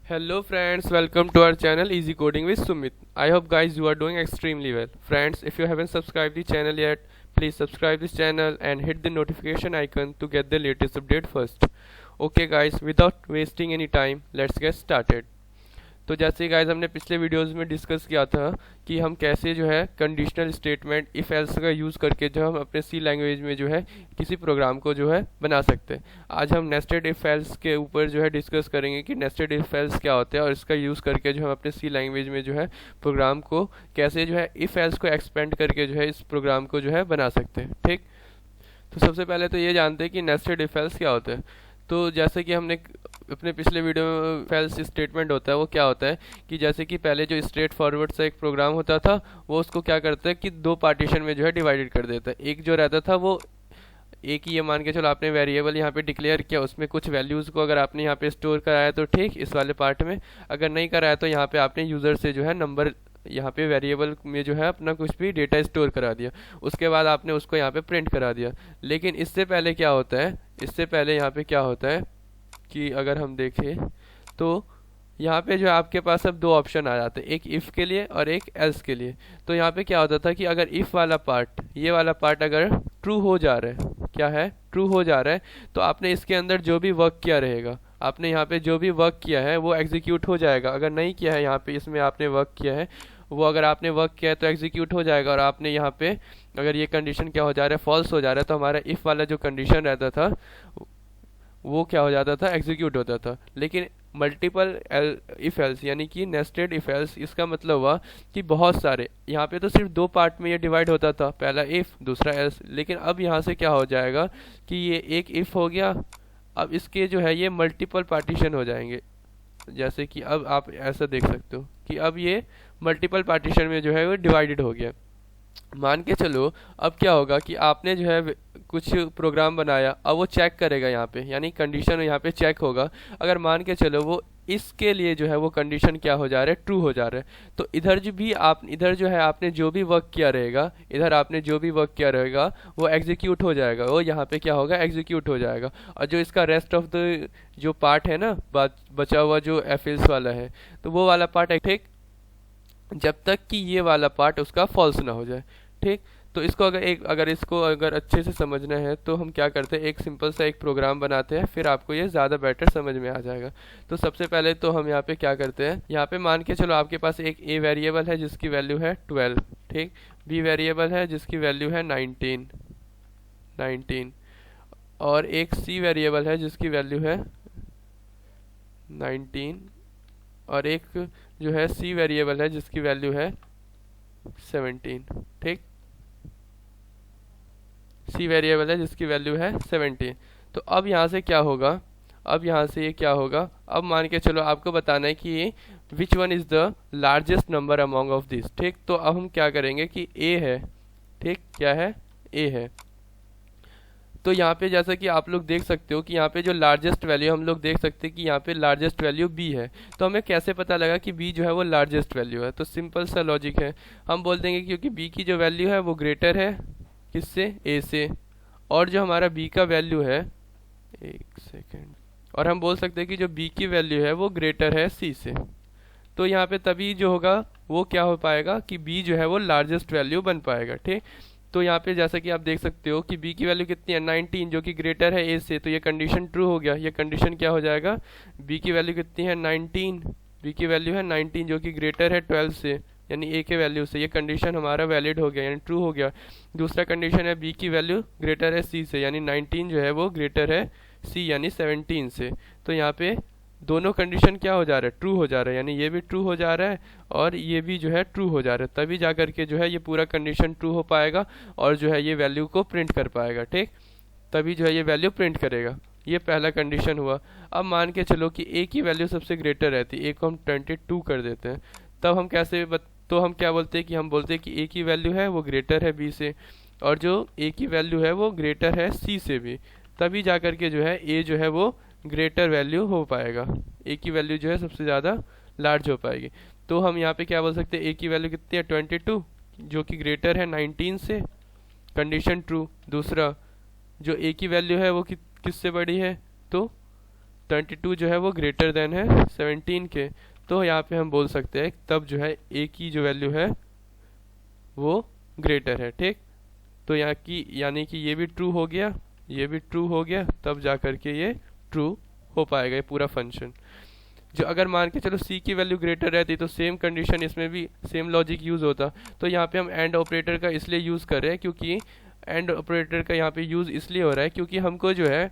Hello friends, welcome to our channel Easy Coding with Sumit. I hope guys you are doing extremely well. Friends, if you haven't subscribed the channel yet, please subscribe this channel and hit the notification icon to get the latest update first. Okay guys, without wasting any time, let's get started. तो जैसे guys हमने पिछले videos में discuss किया था कि हम कैसे जो है कंडीशनल स्टेटमेंट इफ़ एल्स का यूज़ करके जो हम अपने सी लैंग्वेज में जो है किसी प्रोग्राम को जो है बना सकते हैं। आज हम नेस्टेड इफ एल्स के ऊपर जो है डिस्कस करेंगे कि नेस्टेड इफ एल्स क्या होता है और इसका यूज़ करके जो हम अपने सी लैंग्वेज में जो है प्रोग्राम को कैसे जो है इफ़ एल्स को एक्सपेंड करके जो है इस प्रोग्राम को जो है बना सकते हैं। ठीक, तो सबसे पहले तो ये जानते हैं कि नेस्टेड इफ एल्स क्या होता है। तो जैसे कि हमने अपने पिछले वीडियो में फेल्स स्टेटमेंट होता है वो क्या होता है कि जैसे कि पहले जो स्ट्रेट फॉरवर्ड सा एक प्रोग्राम होता था वो उसको क्या करता है कि दो पार्टीशन में जो है डिवाइडेड कर देता है। एक जो रहता था वो एक ही, ये मान के चलो आपने वेरिएबल यहाँ पे डिक्लेयर किया, उसमें कुछ वैल्यूज़ को अगर आपने यहाँ पे स्टोर कराया तो ठीक इस वाले पार्ट में, अगर नहीं कराया तो यहाँ पे आपने यूज़र से जो है नंबर यहाँ पे वेरिएबल में जो है अपना कुछ भी डेटा स्टोर करा दिया, उसके बाद आपने उसको यहाँ पे प्रिंट करा दिया। लेकिन इससे पहले क्या होता है, इससे पहले यहाँ पे क्या होता है कि अगर हम देखें तो यहाँ पे जो आपके पास अब दो ऑप्शन आ जाते हैं, एक इफ़ के लिए और एक एल्स के लिए। तो यहाँ पे क्या होता था कि अगर इफ़ वाला पार्ट, ये वाला पार्ट अगर ट्रू हो जा रहा है, क्या है ट्रू हो जा रहा है, तो आपने इसके अंदर जो भी वर्क किया रहेगा, आपने यहाँ पे जो भी वर्क किया है वो एग्जीक्यूट हो जाएगा। अगर नहीं किया है यहाँ पे इसमें आपने वर्क किया है वो, अगर आपने वर्क किया है तो एग्जीक्यूट हो जाएगा। और आपने यहाँ पे अगर ये कंडीशन क्या हो जा रहा है, फॉल्स हो जा रहा है, तो हमारा इफ़ वाला जो कंडीशन रहता था वो क्या हो जाता था, एग्जीक्यूट होता था। लेकिन मल्टीपल इफ एल्स यानी कि नेस्टेड इफ एल्स, इसका मतलब हुआ कि बहुत सारे, यहाँ पे तो सिर्फ दो पार्ट में ये डिवाइड होता था, पहला इफ दूसरा एल्स। लेकिन अब यहाँ से क्या हो जाएगा कि ये एक इफ हो गया, अब इसके जो है ये मल्टीपल पार्टीशन हो जाएंगे। जैसे कि अब आप ऐसा देख सकते हो कि अब ये मल्टीपल पार्टीशन में जो है वो डिवाइडेड हो गया। मान के चलो अब क्या होगा कि आपने जो है कुछ प्रोग्राम बनाया, अब वो चेक करेगा यहाँ पे, यानी कंडीशन यहाँ पे चेक होगा। अगर मान के चलो वो इसके लिए जो है वो कंडीशन क्या हो जा रहा है, ट्रू हो जा रहा है, तो इधर जो भी आप इधर जो है आपने जो भी वर्क किया रहेगा, इधर आपने जो भी वर्क किया रहेगा वो एग्जीक्यूट हो जाएगा, वो यहाँ पे क्या होगा, एग्जीक्यूट हो जाएगा। और जो इसका रेस्ट ऑफ द जो पार्ट है ना, बचा हुआ जो एफ एल्स वाला है, तो वो वाला पार्ट है ठीक, जब तक कि ये वाला पार्ट उसका फॉल्स ना हो जाए। ठीक, तो इसको अगर इसको अगर अच्छे से समझना है तो हम क्या करते हैं, एक सिंपल सा एक प्रोग्राम बनाते हैं, फिर आपको ये ज़्यादा बेटर समझ में आ जाएगा। तो सबसे पहले तो हम यहाँ पे क्या करते हैं, यहाँ पे मान के चलो आपके पास एक ए वेरिएबल है जिसकी वैल्यू है 12, ठीक, बी वेरिएबल है जिसकी वैल्यू है 19, और एक सी वेरिएबल है जिसकी वैल्यू है 19, और एक जो है सी वेरिएबल है जिसकी वैल्यू है 17। ठीक, सी वेरिएबल है जिसकी वैल्यू है 17। तो अब यहाँ से क्या होगा, अब यहाँ से ये क्या होगा, अब मान के चलो आपको बताना है कि which one is the largest number among of this. ठीक, तो अब हम क्या करेंगे कि ए है, ठीक, क्या है, ए है। तो यहाँ पे जैसा कि आप लोग देख सकते हो कि यहाँ पे जो लार्जेस्ट वैल्यू हम लोग देख सकते हैं कि यहाँ पे लार्जेस्ट वैल्यू बी है। तो हमें कैसे पता लगा कि बी जो है वो लार्जेस्ट वैल्यू है, तो सिंपल सा लॉजिक है, हम बोल देंगे क्योंकि बी की जो वैल्यू है वो ग्रेटर है किससे, ए से, और जो हमारा बी का वैल्यू है, एक सेकेंड, और हम बोल सकते हैं कि जो बी की वैल्यू है वो ग्रेटर है सी से। तो यहाँ पे तभी जो होगा वो क्या हो पाएगा कि बी जो है वो लार्जेस्ट वैल्यू बन पाएगा। ठीक, तो यहाँ पे जैसा कि आप देख सकते हो कि b की वैल्यू कितनी है, 19, जो कि ग्रेटर है a से, तो ये कंडीशन ट्रू हो गया। ये कंडीशन क्या हो जाएगा, b की वैल्यू कितनी है 19, b की वैल्यू है 19 जो कि ग्रेटर है 12 से, यानी a के वैल्यू से, ये कंडीशन हमारा वैलिड हो गया, यानी ट्रू हो गया। दूसरा कंडीशन है b की वैल्यू ग्रेटर है c से, यानी 19 जो है वो ग्रेटर है c यानी 17 से। तो यहाँ पे दोनों कंडीशन क्या हो जा रहा है, ट्रू हो जा रहा है, यानी ये भी ट्रू हो जा रहा है और ये भी जो है ट्रू हो जा रहा है, तभी जा करके जो है ये पूरा कंडीशन ट्रू हो पाएगा और जो है ये वैल्यू को प्रिंट कर पाएगा। ठीक, तभी जो है ये वैल्यू प्रिंट करेगा। ये पहला कंडीशन हुआ। अब मान के चलो कि ए की वैल्यू सबसे ग्रेटर रहती है, ए को हम 22 कर देते हैं, तब हम कैसे तो हम क्या बोलते हैं कि हम बोलते हैं कि ए की वैल्यू है वो ग्रेटर है बी से, और जो ए की वैल्यू है वो ग्रेटर है सी से भी, तभी जा करके जो है ए जो है वो ग्रेटर वैल्यू हो पाएगा, ए की वैल्यू जो है सबसे ज़्यादा लार्ज हो पाएगी। तो हम यहाँ पे क्या बोल सकते हैं, ए की वैल्यू कितनी है 22 जो कि ग्रेटर है 19 से, कंडीशन ट्रू। दूसरा जो ए की वैल्यू है वो किससे बड़ी है, तो 32 जो है वो ग्रेटर देन है 17 के, तो यहाँ पे हम बोल सकते हैं तब जो है ए की जो वैल्यू है वो ग्रेटर है। ठीक, तो यहाँ की यानी कि ये भी ट्रू हो गया, ये भी ट्रू हो गया, तब जा करके ये ट्रू हो पाएगा ये पूरा फंक्शन। जो अगर मान के चलो c की वैल्यू ग्रेटर रहती तो सेम कंडीशन इसमें भी सेम लॉजिक यूज़ होता। तो यहाँ पे हम एंड ऑपरेटर का इसलिए यूज़ कर रहे हैं क्योंकि एंड ऑपरेटर का यहाँ पे यूज़ इसलिए हो रहा है क्योंकि हमको जो है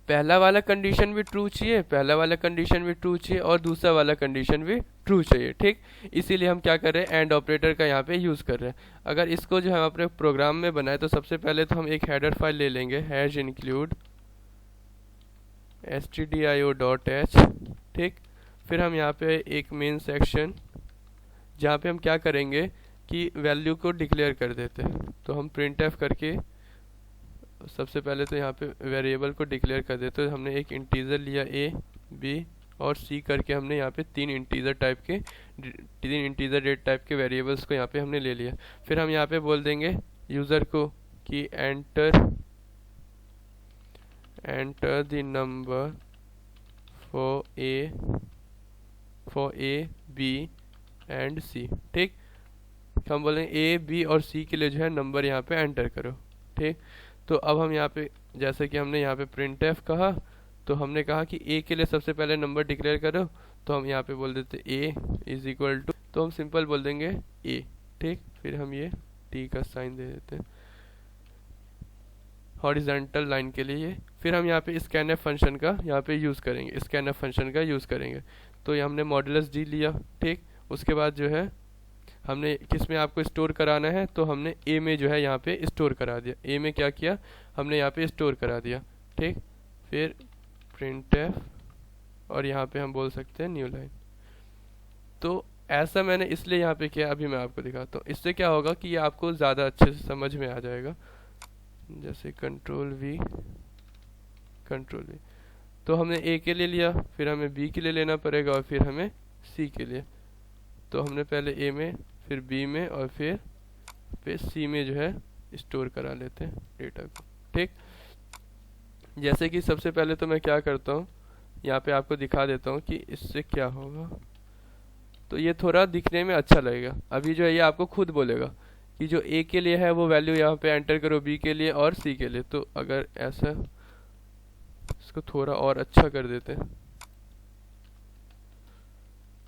पहला वाला कंडीशन भी ट्रू चाहिए, पहला वाला कंडीशन भी ट्रू चाहिए और दूसरा वाला कंडीशन भी ट्रू चाहिए। ठीक, इसीलिए हम क्या कर रहे हैं एंड ऑपरेटर का यहाँ पे यूज़ कर रहे हैं। अगर इसको जो हम अपने प्रोग्राम में बनाए तो सबसे पहले तो हम एक हेडर फाइल ले लेंगे हैश इंक्लूड stdio.h। ठीक, फिर हम यहाँ पे एक मेन सेक्शन जहाँ पे हम क्या करेंगे कि वैल्यू को डिक्लेयर कर देते हैं। तो हम printf करके सबसे पहले तो यहाँ पे वेरिएबल को डिक्लेयर कर देते हैं। हमने एक इंटीजर लिया a, b और c करके हमने यहाँ पे तीन इंटीजर डेट टाइप के वेरिएबल्स को यहाँ पे हमने ले लिया। फिर हम यहाँ पे बोल देंगे यूज़र को कि enter the number for a, b and c। ठीक, हम बोलेंगे a, b और c के लिए जो है नंबर यहाँ पे एंटर करो। ठीक, तो अब हम यहाँ पे जैसे कि हमने यहाँ पे printf कहा तो हमने कहा कि a के लिए सबसे पहले नंबर डिक्लेयर करो, तो हम यहाँ पे बोल देते a इज इक्वल टू, तो हम सिंपल बोल देंगे a। ठीक, फिर हम ये t का साइन दे देते हैं हॉरिजॉन्टल लाइन के लिए। फिर हम यहाँ पे scanf फंक्शन का यहाँ पे यूज़ करेंगे, scanf फंक्शन का यूज़ करेंगे। तो ये हमने मॉडुलस d लिया। ठीक, उसके बाद जो है हमने किस में आपको स्टोर कराना है, तो हमने a में जो है यहाँ पे स्टोर करा दिया। a में क्या किया हमने यहाँ पे स्टोर करा दिया। ठीक, फिर printf और यहाँ पे हम बोल सकते हैं न्यू लाइन। तो ऐसा मैंने इसलिए यहाँ पे किया, अभी मैं आपको दिखाता हूँ। इससे क्या होगा कि ये आपको ज़्यादा अच्छे से समझ में आ जाएगा। जैसे कंट्रोल V, तो हमने a के लिए लिया, फिर हमें b के लिए लेना पड़ेगा और फिर हमें c के लिए। तो हमने पहले a में, फिर b में और फिर c में जो है स्टोर करा लेते हैं डेटा को। ठीक, जैसे कि सबसे पहले तो मैं क्या करता हूँ यहाँ पे आपको दिखा देता हूँ कि इससे क्या होगा। तो ये थोड़ा दिखने में अच्छा लगेगा। अभी जो है ये आपको खुद बोलेगा कि जो a के लिए है वो वैल्यू यहाँ पे एंटर करो b के लिए और c के लिए। तो अगर ऐसा इसको थोड़ा और अच्छा कर देते हैं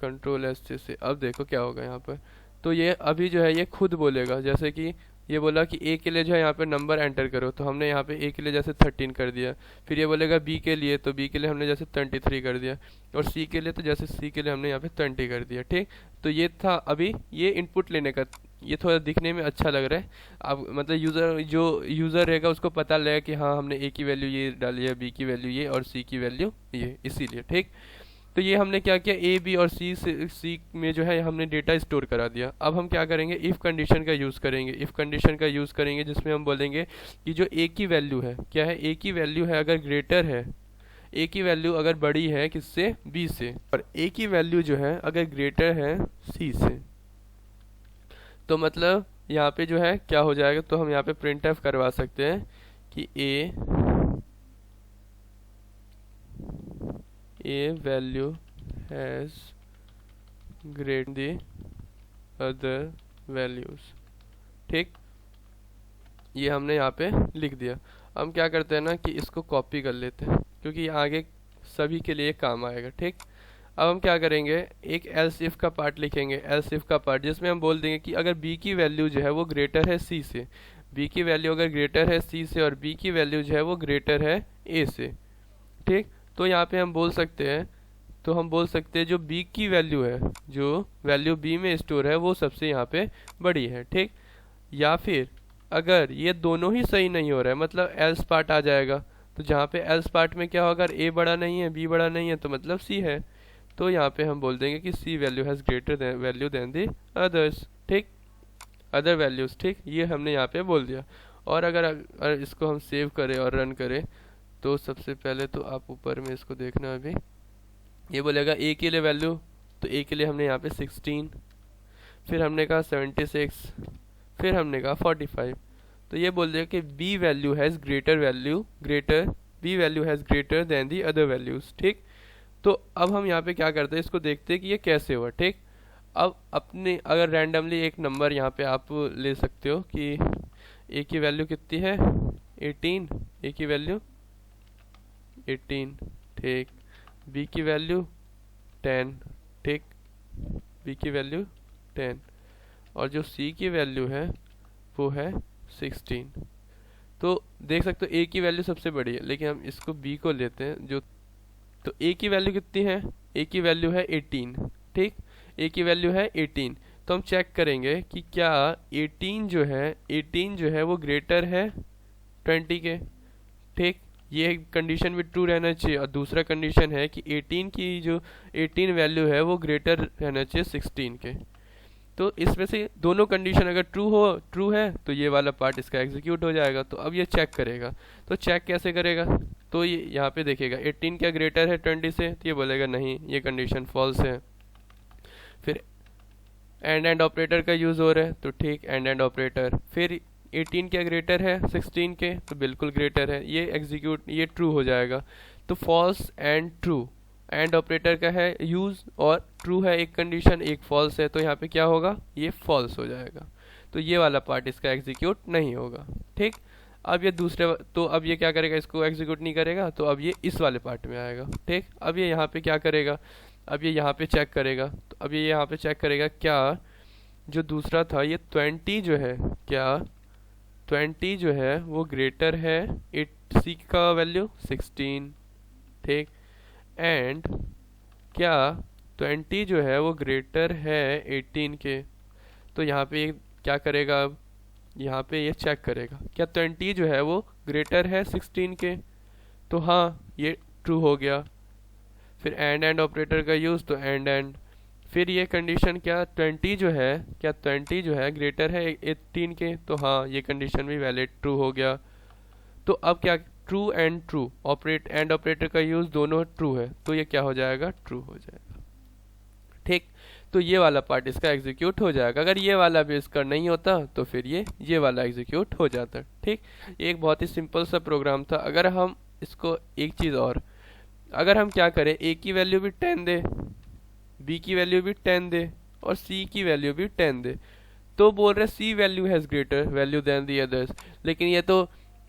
कंट्रोल एस से, अब देखो क्या होगा यहाँ पर। तो ये अभी जो है ये खुद बोलेगा, जैसे कि ये बोला कि a के लिए जो है यहाँ पे नंबर एंटर करो, तो हमने यहाँ पे a के लिए जैसे 13 कर दिया। फिर ये बोलेगा b के लिए, तो b के लिए हमने जैसे 23 कर दिया और c के लिए तो जैसे c के लिए हमने यहाँ पे 20 कर दिया। ठीक, तो ये था अभी ये इनपुट लेने का। ये थोड़ा दिखने में अच्छा लग रहा है। अब मतलब जो यूज़र रहेगा उसको पता लगेगा कि हाँ हमने a की वैल्यू ये डाली है, b की वैल्यू ये और c की वैल्यू ये, इसीलिए। ठीक, तो ये हमने क्या किया a, b और c में जो है हमने डेटा स्टोर करा दिया। अब हम क्या करेंगे इफ़ कंडीशन का यूज़ करेंगे, जिसमें हम बोलेंगे कि जो a की वैल्यू है क्या है, a की वैल्यू है अगर ग्रेटर है, a की वैल्यू अगर बड़ी है किससे, b से, और a की वैल्यू जो है अगर ग्रेटर है c से, तो मतलब यहाँ पे जो है क्या हो जाएगा, तो हम यहाँ पे printf करवा सकते हैं कि a value has greater the other values। ठीक, ये हमने यहाँ पे लिख दिया। हम क्या करते हैं ना कि इसको कॉपी कर लेते हैं क्योंकि आगे सभी के लिए काम आएगा। ठीक, अब हम क्या करेंगे एक एल्स इफ का पार्ट लिखेंगे, एल्स इफ का पार्ट, जिसमें हम बोल देंगे कि अगर b की वैल्यू जो है वो ग्रेटर है c से, b की वैल्यू अगर ग्रेटर है c से और b की वैल्यू जो है वो ग्रेटर है a से। ठीक, तो यहाँ पे हम बोल सकते हैं, तो हम बोल सकते हैं जो b की वैल्यू है, जो वैल्यू b में स्टोर है वो सबसे यहाँ पे बड़ी है। ठीक, या फिर अगर ये दोनों ही सही नहीं हो रहा है, मतलब एल्स पार्ट आ जाएगा। तो जहाँ पे एल्स पार्ट में क्या होगा, अगर a बड़ा नहीं है b बड़ा नहीं है तो मतलब c है। तो यहाँ पे हम बोल देंगे कि c value has greater value than the others. ठीक, अदर वैल्यूज। ठीक, ये हमने यहाँ पे बोल दिया। और अगर इसको हम सेव करें और रन करें तो सबसे पहले तो आप ऊपर में इसको देखना, अभी ये बोलेगा a के लिए वैल्यू, तो a के लिए हमने यहाँ पे 16, फिर हमने कहा 76, फिर हमने कहा 45। तो ये बोल दिया कि b value has greater B value has greater than the other values. ठीक, तो अब हम यहाँ पे क्या करते हैं, इसको देखते हैं कि ये कैसे हुआ। ठीक, अब अपने अगर रैंडमली एक नंबर यहाँ पे आप ले सकते हो कि ए की वैल्यू कितनी है 18, ए की वैल्यू 18, ठीक, बी की वैल्यू 10, ठीक, बी की वैल्यू 10, और जो सी की वैल्यू है वो है 16। तो देख सकते हो ए की वैल्यू सबसे बड़ी है, लेकिन हम इसको बी को लेते हैं जो, तो ए की वैल्यू कितनी है, ए की वैल्यू है 18, ठीक, ए की वैल्यू है 18। तो हम चेक करेंगे कि क्या 18 जो है वो ग्रेटर है 20 के। ठीक, ये कंडीशन भी ट्रू रहना चाहिए, और दूसरा कंडीशन है कि 18 की जो 18 वैल्यू है वो ग्रेटर रहना चाहिए 16 के। तो इसमें से दोनों कंडीशन अगर ट्रू है तो ये वाला पार्ट इसका एग्जीक्यूट हो जाएगा। तो अब ये चेक करेगा, तो चेक कैसे करेगा, तो ये यहाँ पे देखेगा 18 क्या ग्रेटर है 20 से, तो ये बोलेगा नहीं, ये कंडीशन फॉल्स है। फिर एंड ऑपरेटर का यूज़ हो रहा है, तो ठीक, एंड ऑपरेटर। फिर 18 क्या ग्रेटर है 16 के, तो बिल्कुल ग्रेटर है, ये ट्रू हो जाएगा। तो false and true, and operator का है यूज़, और ट्रू है एक कंडीशन, एक फॉल्स है, तो यहाँ पे क्या होगा, ये फॉल्स हो जाएगा। तो ये वाला पार्ट इसका एग्जीक्यूट नहीं होगा। ठीक, अब ये तो अब ये क्या करेगा, इसको एग्जीक्यूट नहीं करेगा, तो अब ये इस वाले पार्ट में आएगा। ठीक, अब ये यहाँ पे क्या करेगा, अब ये यहाँ पे चेक करेगा, तो अब ये यहाँ पे चेक करेगा क्या जो दूसरा था ये 20 जो है, क्या 20 जो है वो ग्रेटर है 8 का वैल्यू 16। ठीक, एंड क्या 20 जो है वो ग्रेटर है 18 के। तो यहाँ पे क्या करेगा, अब यहाँ पे ये चेक करेगा क्या 20 जो है वो ग्रेटर है 16 के, तो हाँ ये ट्रू हो गया। फिर एंड ऑपरेटर का यूज़, तो एंड, फिर ये कंडीशन क्या 20 जो है ग्रेटर है 18 के, तो हाँ ये कंडीशन भी वैलिड ट्रू हो गया। तो अब क्या true and true and operator का यूज़ दोनों ट्रू है, तो ये क्या हो जाएगा, ट्रू हो जाएगा। ठीक, तो ये वाला पार्ट इसका एग्जीक्यूट हो जाएगा। अगर ये वाला भी इसका नहीं होता तो फिर ये वाला एग्जीक्यूट हो जाता। ठीक, एक बहुत ही सिंपल सा प्रोग्राम था। अगर हम इसको एक चीज़ और, अगर हम क्या करें, ए की वैल्यू भी 10 दे, बी की वैल्यू भी 10 दे, और सी की वैल्यू भी 10 दे, तो बोल रहे C value has greater value than the others. लेकिन ये तो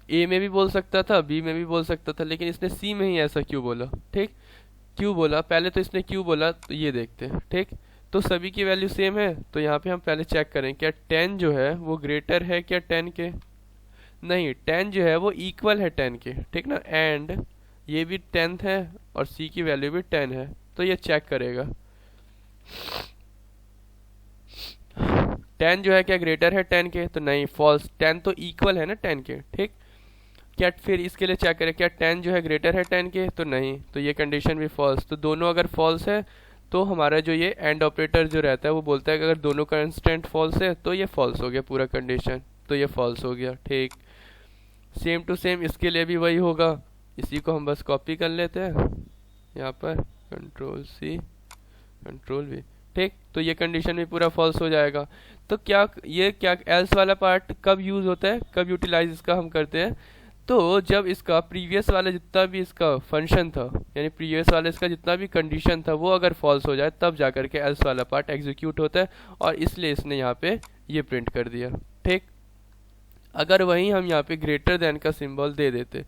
ए में भी बोल सकता था, बी में भी बोल सकता था, लेकिन इसने सी में ही ऐसा क्यों बोला। ठीक, क्यों बोला, पहले तो इसने क्यों बोला, तो ये देखते हैं। ठीक, तो सभी की वैल्यू सेम है, तो यहाँ पे हम पहले चेक करें क्या 10 जो है वो ग्रेटर है क्या 10 के। नहीं, 10 जो है वो इक्वल है 10 के। ठीक ना, एंड ये भी 10th है और सी की वैल्यू भी 10 है, तो ये चेक करेगा 10 जो है क्या ग्रेटर है 10 के, तो नहीं, फॉल्स, 10 तो इक्वल है ना 10 के। ठीक, क्या फिर इसके लिए चेक करें क्या 10 जो है ग्रेटर है 10 के, तो नहीं, तो ये कंडीशन भी फॉल्स। तो दोनों अगर फॉल्स है तो हमारा जो ये एंड ऑपरेटर जो रहता है वो बोलता है कि अगर दोनों कंस्टेंट फॉल्स है तो ये फॉल्स हो गया पूरा कंडीशन, तो ये फॉल्स हो गया। ठीक, सेम टू सेम इसके लिए भी वही होगा। इसी को हम बस कॉपी कर लेते हैं यहाँ पर, कंट्रोल सी कंट्रोल वी। ठीक, तो ये कंडीशन भी पूरा फॉल्स हो जाएगा। तो क्या एल्स वाला पार्ट कब यूज़ होता है, कब यूटिलाइज इसका हम करते हैं, तो जब इसका प्रीवियस वाला जितना भी इसका फंक्शन था, यानी प्रीवियस वाला इसका जितना भी कंडीशन था वो अगर फॉल्स हो जाए, तब जाकर के एल्स वाला पार्ट एग्जीक्यूट होता है, और इसलिए इसने यहाँ पे ये प्रिंट कर दिया। ठीक, अगर वहीं हम यहाँ पे ग्रेटर देन का सिंबल दे देते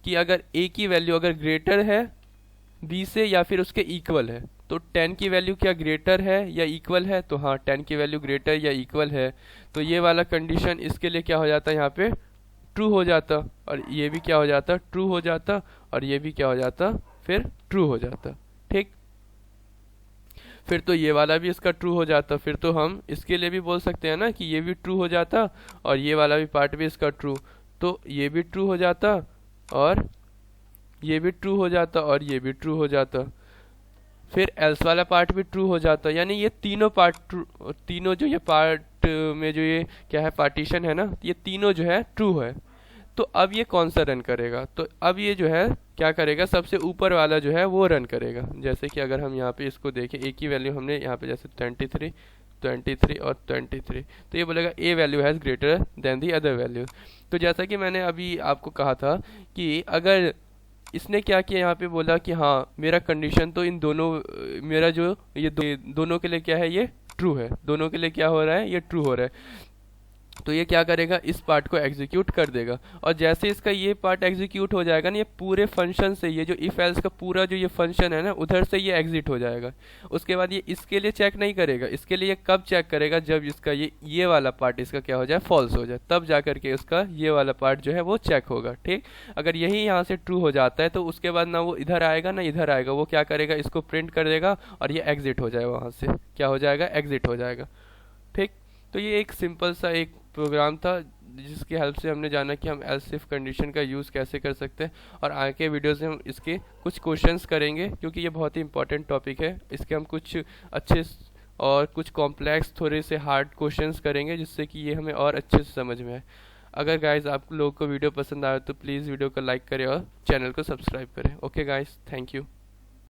कि अगर ए की वैल्यू अगर ग्रेटर है बी से या फिर उसके इक्वल है, तो 10 की वैल्यू क्या ग्रेटर है या इक्वल है, तो हाँ 10 की वैल्यू ग्रेटर या इक्वल है, तो ये वाला कंडीशन इसके लिए क्या हो जाता है, यहाँ पे ट्रू हो जाता, और ये भी क्या हो जाता, ट्रू हो जाता, और ये भी क्या हो जाता, फिर ट्रू हो जाता। ठीक, फिर तो ये वाला भी इसका ट्रू हो जाता, फिर तो हम इसके लिए भी बोल सकते हैं ना कि ये भी ट्रू हो जाता, और ये वाला भी पार्ट भी इसका ट्रू, तो ये भी ट्रू हो जाता, और ये भी ट्रू हो जाता, और ये भी ट्रू हो जाता, फिर एल्स वाला पार्ट भी ट्रू हो जाता। यानी ये तीनों पार्ट तीनों जो ये पार्ट में जो ये क्या है पार्टीशन है ना, ये तीनों जो है ट्रू है। तो अब ये कौन सा रन करेगा, तो अब ये जो है क्या करेगा, सबसे ऊपर वाला जो है वो रन करेगा। जैसे कि अगर हम यहाँ पे इसको देखें, ए की वैल्यू हमने यहाँ पे जैसे 23 और 23, तो ये बोलेगा A value has greater than the other value. तो जैसा कि मैंने अभी आपको कहा था कि अगर इसने क्या किया यहाँ पे, बोला कि हाँ मेरा कंडीशन तो इन दोनों मेरा जो ये दोनों के लिए क्या है, ये ट्रू है, दोनों के लिए क्या हो रहा है, ये ट्रू हो रहा है। तो ये क्या करेगा, इस पार्ट को एग्जीक्यूट कर देगा। और जैसे इसका ये पार्ट एग्जीक्यूट हो जाएगा ना, ये पूरे फंक्शन से, ये जो इफ एल्स का पूरा जो ये फंक्शन है ना, उधर से ये एग्जिट हो जाएगा। उसके बाद ये इसके लिए चेक नहीं करेगा, इसके लिए कब चेक करेगा, जब इसका ये वाला पार्ट इसका क्या हो जाए, फॉल्स हो जाए, तब जा करके उसका ये वाला पार्ट जो है वो चेक होगा। ठीक, अगर यही यहाँ से ट्रू हो जाता है तो उसके बाद ना वो इधर आएगा ना इधर आएगा, वो क्या करेगा, इसको प्रिंट कर देगा और ये एग्जिट हो जाएगा, वहाँ से क्या हो जाएगा, एग्जिट हो जाएगा। ठीक, तो ये एक सिंपल सा एक प्रोग्राम था जिसकी हेल्प से हमने जाना कि हम एल्स इफ कंडीशन का यूज़ कैसे कर सकते हैं। और आगे के वीडियोस में हम इसके कुछ क्वेश्चंस करेंगे, क्योंकि ये बहुत ही इंपॉर्टेंट टॉपिक है। इसके हम कुछ अच्छे और कुछ कॉम्प्लेक्स, थोड़े से हार्ड क्वेश्चंस करेंगे, जिससे कि ये हमें और अच्छे से समझ में आए। अगर गाइज आप लोगों को वीडियो पसंद आए तो प्लीज़ वीडियो को लाइक करें और चैनल को सब्सक्राइब करें। Okay guys, thank you.